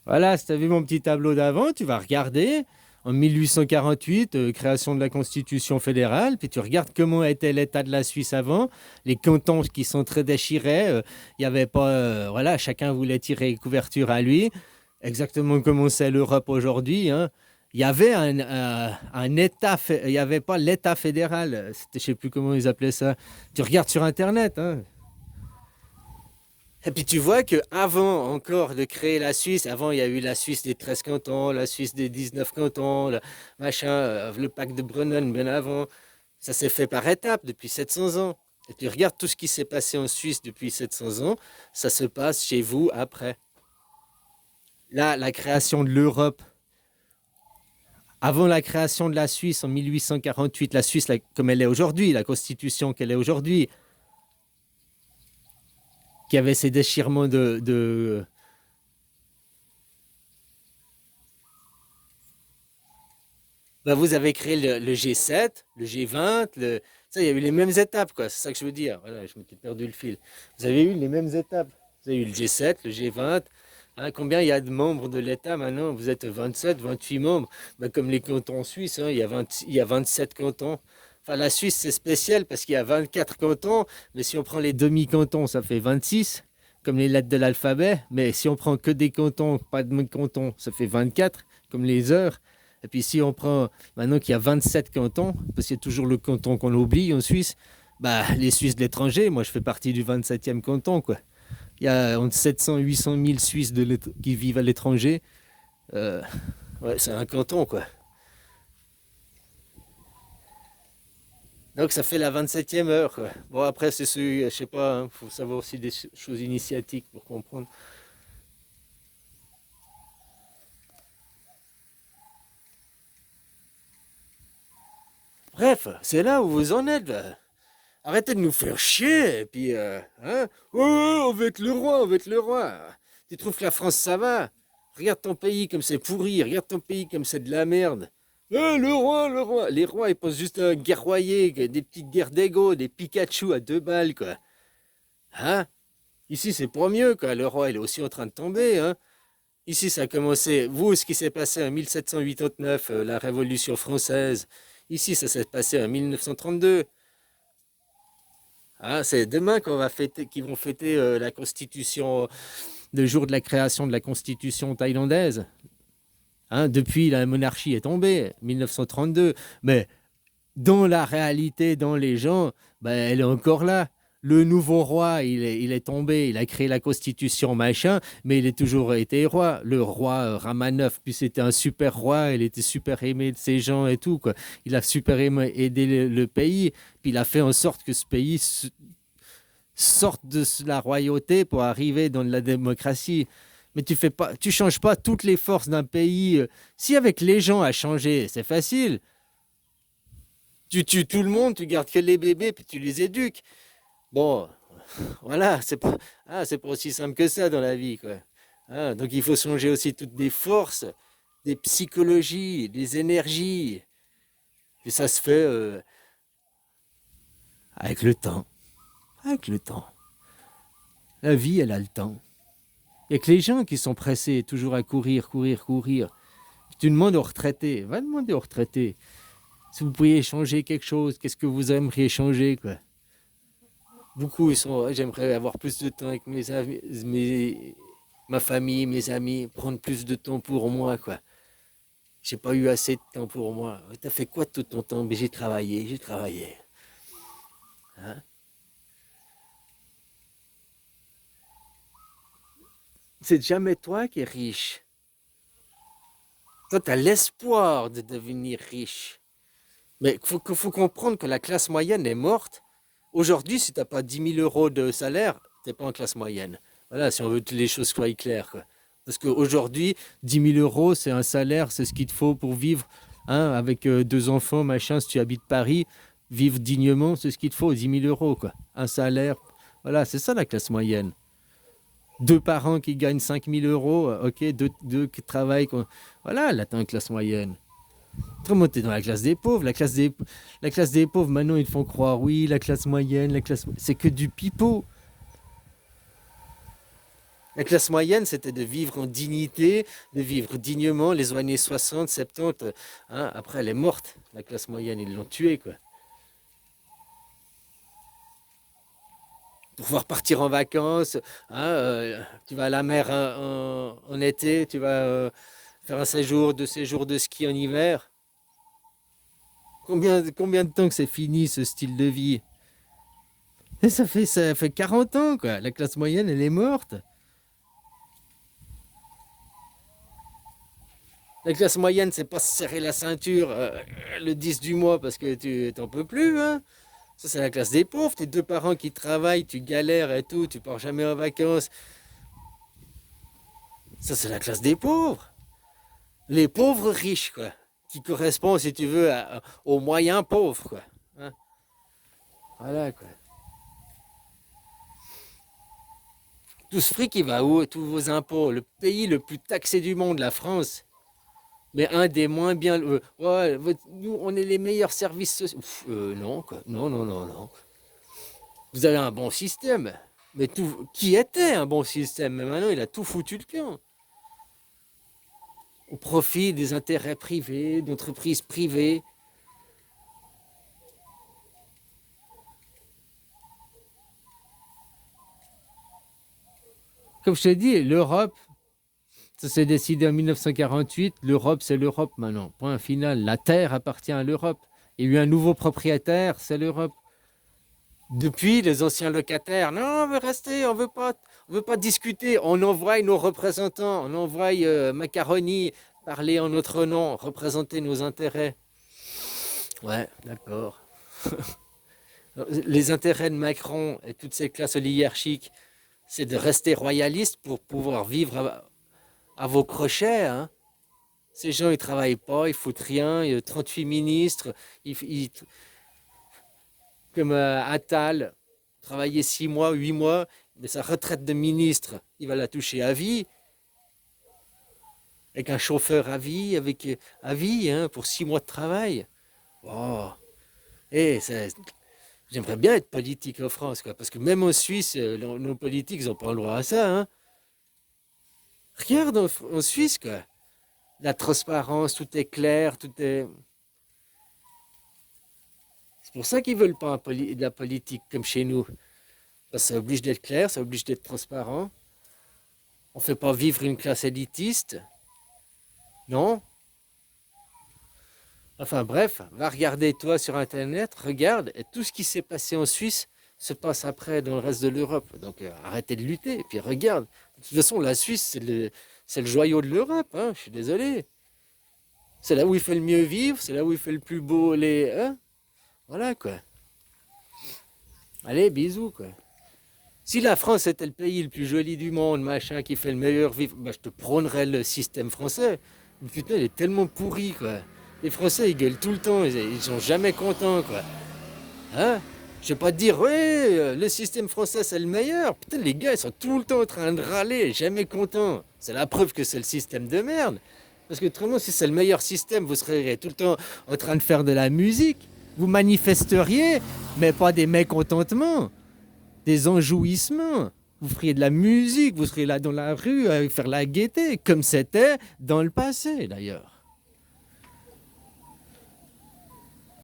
Voilà, si tu as vu mon petit tableau d'avant, tu vas regarder en 1848, création de la Constitution fédérale, puis tu regardes comment était l'état de la Suisse avant, les cantons qui sont très déchirés, il n'y avait pas, voilà, chacun voulait tirer couverture à lui, exactement comme c'est l'Europe aujourd'hui, hein. Il y avait un État, il n'y avait pas l'État fédéral, je ne sais plus comment ils appelaient ça. Tu regardes sur Internet, hein. Et puis tu vois que avant encore de créer la Suisse, avant il y a eu la Suisse des 13 cantons, la Suisse des 19 cantons, machin, le pacte de Brennan bien avant. Ça s'est fait par étapes depuis 700 ans. Et tu regardes tout ce qui s'est passé en Suisse depuis 700 ans, ça se passe chez vous après. Là, la création de l'Europe, avant la création de la Suisse en 1848, la Suisse comme elle est aujourd'hui, la constitution qu'elle est aujourd'hui, qui avait ces déchirements bah, vous avez créé le G7, le G20, ça, il y a eu les mêmes étapes, quoi. C'est ça que je veux dire. Voilà, je m'étais perdu le fil. Vous avez eu les mêmes étapes. Vous avez eu le G7, le G20. Hein, combien il y a de membres de l'État maintenant? Vous êtes 27, 28 membres. Bah, comme les cantons suisses, hein, il y a 27 cantons. Enfin, la Suisse, c'est spécial parce qu'il y a 24 cantons. Mais si on prend les demi-cantons, ça fait 26, comme les lettres de l'alphabet. Mais si on prend que des cantons, pas de cantons, ça fait 24, comme les heures. Et puis si on prend maintenant qu'il y a 27 cantons, parce qu'il y a toujours le canton qu'on oublie en Suisse, bah, les Suisses de l'étranger, moi je fais partie du 27e canton, quoi. Il y a entre 700 et 800 000 Suisses qui vivent à l'étranger. Euh, ouais, c'est un canton, quoi. Donc ça fait la 27e heure, quoi. Bon, après, c'est celui, je sais pas, il faut savoir aussi des choses initiatiques pour comprendre. Bref, c'est là où vous en êtes, là. Arrêtez de nous faire chier, et puis, hein? Oh, oh, on veut être le roi, on veut être le roi. Tu trouves que la France, ça va? Regarde ton pays comme c'est pourri, regarde ton pays comme c'est de la merde. Le roi, le roi. Les rois, ils pensent juste à guerroyer, des petites guerres d'ego, des Pikachu à 2 balles, quoi. Hein? Ici, c'est pour mieux, quoi. Le roi, il est aussi en train de tomber, hein. Ici, ça a commencé, vous, ce qui s'est passé en 1789, la Révolution française. Ici, ça s'est passé en 1932. Ah, c'est demain qu'on va fêter, qu'ils vont fêter la constitution, le jour de la création de la constitution thaïlandaise. Hein, depuis, la monarchie est tombée, 1932. Mais dans la réalité, dans les gens, ben, elle est encore là. Le nouveau roi, il est tombé, il a créé la constitution, machin, mais il a toujours été roi. Le roi Rama IX, puis c'était un super roi, il était super aimé de ses gens et tout, quoi. Il a super aidé le pays, puis il a fait en sorte que ce pays sortent de la royauté pour arriver dans la démocratie. Mais tu changes pas toutes les forces d'un pays. Si avec les gens à changer, c'est facile. Tu tues tout le monde, tu gardes que les bébés, puis tu les éduques. Bon, voilà, c'est pas aussi simple que ça dans la vie, quoi. Hein, donc il faut changer aussi toutes des forces, des psychologies, des énergies. Et ça se fait avec le temps. Avec le temps. La vie, elle a le temps. Il n'y a que les gens qui sont pressés, toujours à courir, courir, courir. Tu demandes aux retraités, va demander aux retraités si vous pourriez changer quelque chose, qu'est-ce que vous aimeriez changer, quoi. Beaucoup, ils sont, j'aimerais avoir plus de temps avec mes amis, ma famille, mes amis, prendre plus de temps pour moi, quoi. J'ai pas eu assez de temps pour moi. T'as fait quoi de tout ton temps? Mais j'ai travaillé, j'ai travaillé. Hein. C'est jamais toi qui es riche. Toi, tu as l'espoir de devenir riche. Mais il faut comprendre que la classe moyenne est morte. Aujourd'hui, si tu n'as pas 10 000 € de salaire, tu n'es pas en classe moyenne. Voilà, si on veut que les choses soient claires, quoi. Parce qu'aujourd'hui, 10 000 €, c'est un salaire, c'est ce qu'il te faut pour vivre, hein, avec 2 enfants, machin, si tu habites Paris, vivre dignement, c'est ce qu'il te faut, 10 000 €, quoi. Un salaire, voilà, c'est ça la classe moyenne. Deux parents qui gagnent 5 000 €, ok, deux qui travaillent, quoi. Voilà, là, t'es en classe moyenne. Autrement, t'es dans la classe des pauvres. La classe des pauvres, maintenant, ils te font croire, oui, la classe moyenne, c'est que du pipeau. La classe moyenne, c'était de vivre en dignité, de vivre dignement les années 60, 70. Hein. Après, elle est morte, la classe moyenne, ils l'ont tuée, quoi. Pour pouvoir partir en vacances, hein, tu vas à la mer en été, tu vas faire un séjour, 2 séjours de ski en hiver. Combien de temps que c'est fini, ce style de vie? Et ça fait 40 ans, quoi. La classe moyenne, elle est morte. La classe moyenne, c'est pas se serrer la ceinture le 10 du mois parce que tu t'en peux plus, hein. Ça, c'est la classe des pauvres. Tes deux parents qui travaillent, tu galères et tout, tu pars jamais en vacances. Ça, c'est la classe des pauvres. Les pauvres riches, quoi. Qui correspond, si tu veux, aux moyens pauvres, quoi. Hein. Voilà, quoi. Tout ce fric, il va où? Tous vos impôts. Le pays le plus taxé du monde, la France. Mais un des moins bien. Ouais, nous, on est les meilleurs services sociaux. Non, quoi. Non, non, non, non. Vous avez un bon système. Mais tout, qui était un bon système? Mais maintenant, il a tout foutu le camp. Au profit des intérêts privés, d'entreprises privées. Comme je te dis, l'Europe, ça s'est décidé en 1948. L'Europe, c'est l'Europe maintenant. Point final. La terre appartient à l'Europe. Il y a eu un nouveau propriétaire, c'est l'Europe. Depuis, les anciens locataires, non, on veut rester, on veut pas discuter. On envoie nos représentants, on envoie Macaroni parler en notre nom, représenter nos intérêts. Ouais, d'accord. Les intérêts de Macron et toutes ces classes oligarchiques, c'est de rester royaliste pour pouvoir vivre à vos crochets. Hein. Ces gens, ils travaillent pas, ils foutent rien. Il y a 38 ministres, comme Attal, travailler 6 mois, 8 mois, mais sa retraite de ministre, il va la toucher à vie, avec un chauffeur à vie, à vie, hein, pour 6 mois de travail. Oh. Et j'aimerais bien être politique en France, quoi, parce que même en Suisse, nos politiques, ils n'ont pas le droit à ça. Hein. Regarde en Suisse, quoi. La transparence, tout est clair, tout est. C'est pour ça qu'ils veulent pas de la politique comme chez nous. Parce que ça oblige d'être clair, ça oblige d'être transparent. On ne fait pas vivre une classe élitiste. Non. Enfin bref, va regarder toi sur Internet, regarde, et tout ce qui s'est passé en Suisse se passe après dans le reste de l'Europe. Donc arrêtez de lutter, et puis regarde. De toute façon, la Suisse, c'est le joyau de l'Europe, hein, je suis désolé. C'est là où il fait le mieux vivre, c'est là où il fait le plus beau les. Hein. Voilà quoi. Allez, bisous quoi. Si la France était le pays le plus joli du monde, machin, qui fait le meilleur vivre, bah, je te prônerais le système français. Mais putain, il est tellement pourri, quoi. Les Français, ils gueulent tout le temps, ils sont jamais contents, quoi. Hein? Je vais pas te dire, ouais, le système français, c'est le meilleur. Putain, les gars, ils sont tout le temps en train de râler, jamais contents. C'est la preuve que c'est le système de merde. Parce que autrement, si c'est le meilleur système, vous seriez tout le temps en train de faire de la musique. Vous manifesteriez, mais pas des mécontentements, des enjouissements. Vous feriez de la musique, vous seriez là dans la rue à faire la gaieté, comme c'était dans le passé d'ailleurs.